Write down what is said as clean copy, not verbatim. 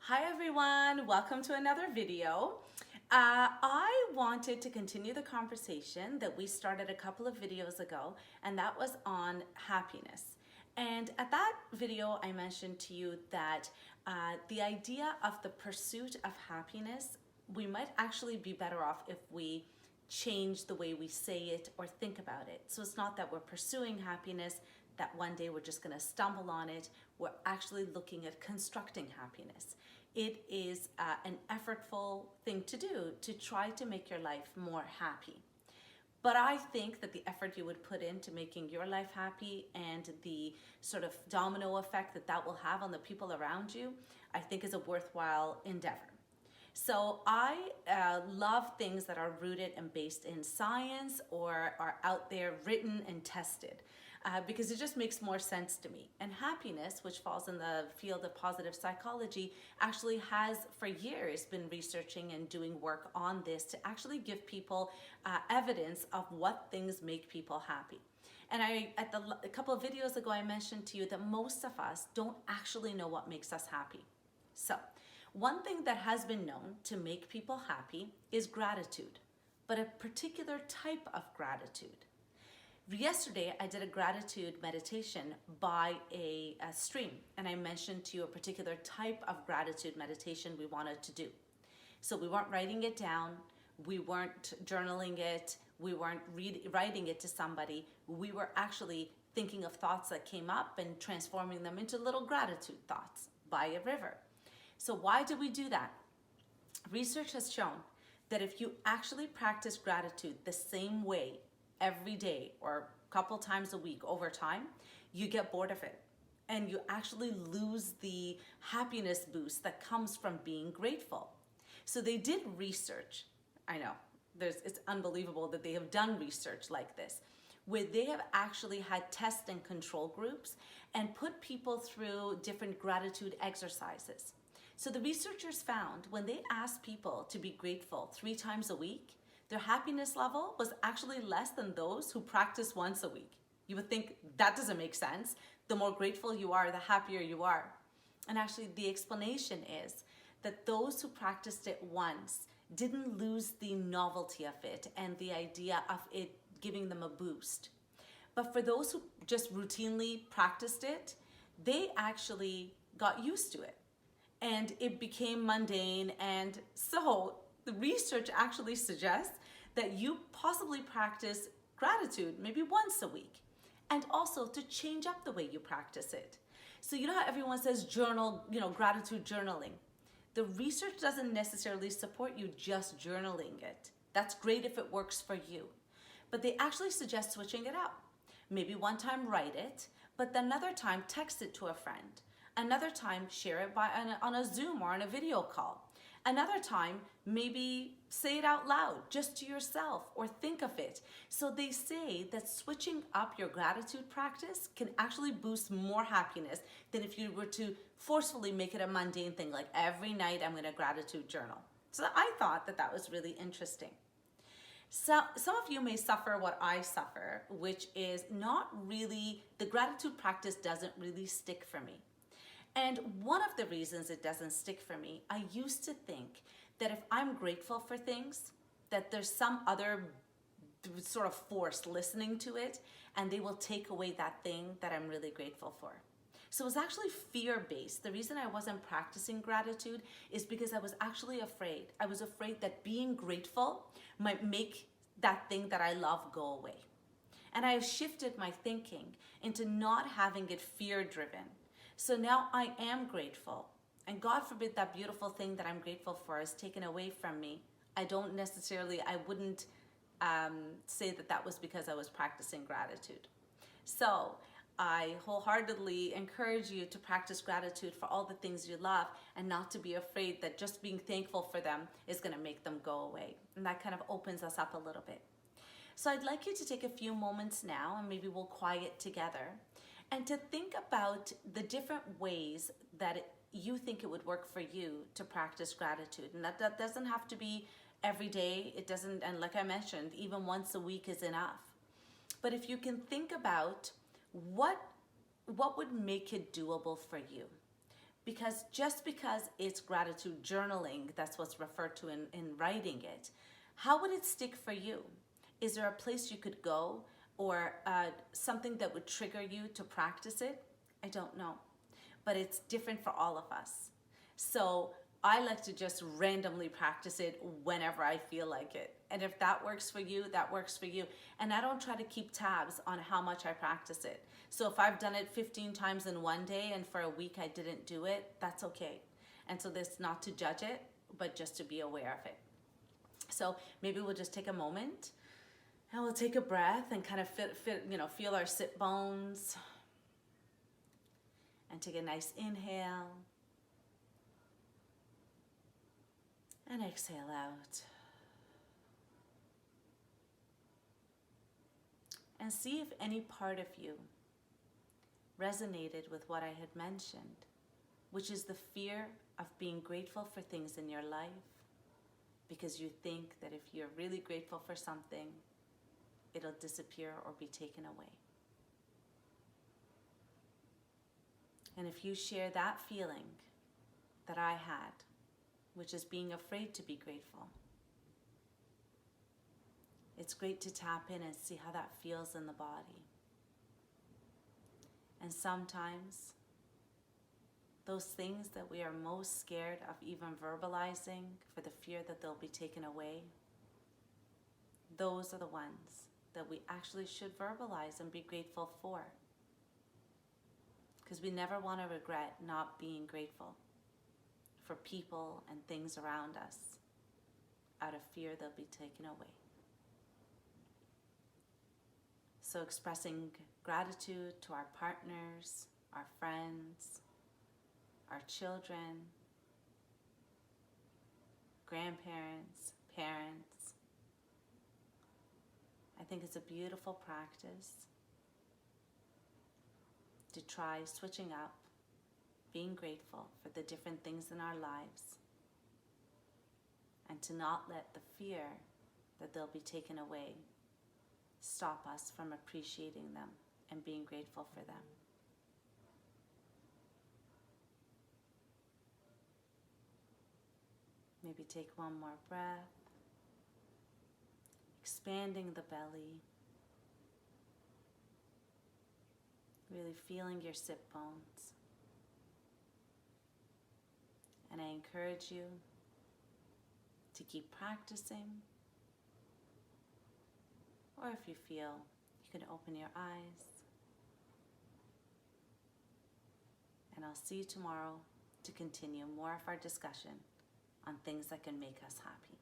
Hi everyone, welcome to another video. I wanted to continue the conversation that we started a couple of videos ago, and that was on happiness. And at that video, I mentioned to you that the idea of the pursuit of happiness, we might actually be better off if we change the way we say it or think about it. So it's not that we're pursuing happiness, that one day we're just going to stumble on it. We're actually looking at constructing happiness. It is an effortful thing to do to try to make your life more happy. But I think that the effort you would put into making your life happy and the sort of domino effect that that will have on the people around you, I think is a worthwhile endeavor. So I love things that are rooted and based in science or are out there written and tested. Because it just makes more sense to me. And happiness, which falls in the field of positive psychology, actually has for years been researching and doing work on this to actually give people evidence of what things make people happy. And a couple of videos ago, I mentioned to you that most of us don't actually know what makes us happy. So one thing that has been known to make people happy is gratitude, but a particular type of gratitude. Yesterday, I did a gratitude meditation by a stream, and I mentioned to you a particular type of gratitude meditation we wanted to do. So we weren't writing it down, we weren't journaling it, we weren't writing it to somebody. We were actually thinking of thoughts that came up and transforming them into little gratitude thoughts by a river. So why did we do that? Research has shown that if you actually practice gratitude the same way every day or a couple times a week over time, you get bored of it and you actually lose the happiness boost that comes from being grateful. So they did research. I know it's unbelievable that they have done research like this, where they have actually had test and control groups and put people through different gratitude exercises. So the researchers found when they asked people to be grateful 3 times a week, their happiness level was actually less than those who practice once a week. You would think that doesn't make sense. The more grateful you are, the happier you are. And actually the explanation is that those who practiced it once didn't lose the novelty of it and the idea of it giving them a boost. But for those who just routinely practiced it, they actually got used to it and it became mundane. And so the research actually suggests that you possibly practice gratitude maybe once a week, and also to change up the way you practice it. So you know how everyone says journal, gratitude journaling. The research doesn't necessarily support you just journaling it. That's great if it works for you. But they actually suggest switching it up. Maybe one time write it, but another time text it to a friend. Another time share it on a Zoom or on a video call. Another time, maybe say it out loud just to yourself or think of it. So they say that switching up your gratitude practice can actually boost more happiness than if you were to forcefully make it a mundane thing, like every night I'm going to gratitude journal. So I thought that that was really interesting. So some of you may suffer what I suffer, which is not really, the gratitude practice doesn't really stick for me. And one of the reasons it doesn't stick for me, I used to think that if I'm grateful for things, that there's some other sort of force listening to it and they will take away that thing that I'm really grateful for. So it was actually fear-based. The reason I wasn't practicing gratitude is because I was actually afraid. I was afraid that being grateful might make that thing that I love go away. And I shifted my thinking into not having it fear-driven. So now I am grateful, and God forbid that beautiful thing that I'm grateful for is taken away from me. I wouldn't say that that was because I was practicing gratitude. So I wholeheartedly encourage you to practice gratitude for all the things you love and not to be afraid that just being thankful for them is going to make them go away. And that kind of opens us up a little bit. So I'd like you to take a few moments now, and maybe we'll quiet together, and to think about the different ways that you think it would work for you to practice gratitude. And that doesn't have to be every day. It doesn't, and like I mentioned, even once a week is enough. But if you can think about what would make it doable for you. Because just because it's gratitude journaling, that's what's referred to in writing it, how would it stick for you? Is there a place you could go, or something that would trigger you to practice it? I don't know. But it's different for all of us. So I like to just randomly practice it whenever I feel like it. And if that works for you, that works for you. And I don't try to keep tabs on how much I practice it. So if I've done it 15 times in one day and for a week I didn't do it, that's okay. And so this, not to judge it, but just to be aware of it. So maybe we'll just take a moment and we'll take a breath and kind of feel our sit bones. And take a nice inhale. And exhale out. And see if any part of you resonated with what I had mentioned, which is the fear of being grateful for things in your life, because you think that if you're really grateful for something, it'll disappear or be taken away. And if you share that feeling that I had, which is being afraid to be grateful, it's great to tap in and see how that feels in the body. And sometimes those things that we are most scared of even verbalizing for the fear that they'll be taken away, those are the ones that we actually should verbalize and be grateful for. Because we never want to regret not being grateful for people and things around us out of fear they'll be taken away. So expressing gratitude to our partners, our friends, our children, grandparents, parents. I think it's a beautiful practice to try switching up, being grateful for the different things in our lives, and to not let the fear that they'll be taken away stop us from appreciating them and being grateful for them. Maybe take one more breath, expanding the belly, really feeling your sit bones. And I encourage you to keep practicing, or if you feel, you can open your eyes. And I'll see you tomorrow to continue more of our discussion on things that can make us happy.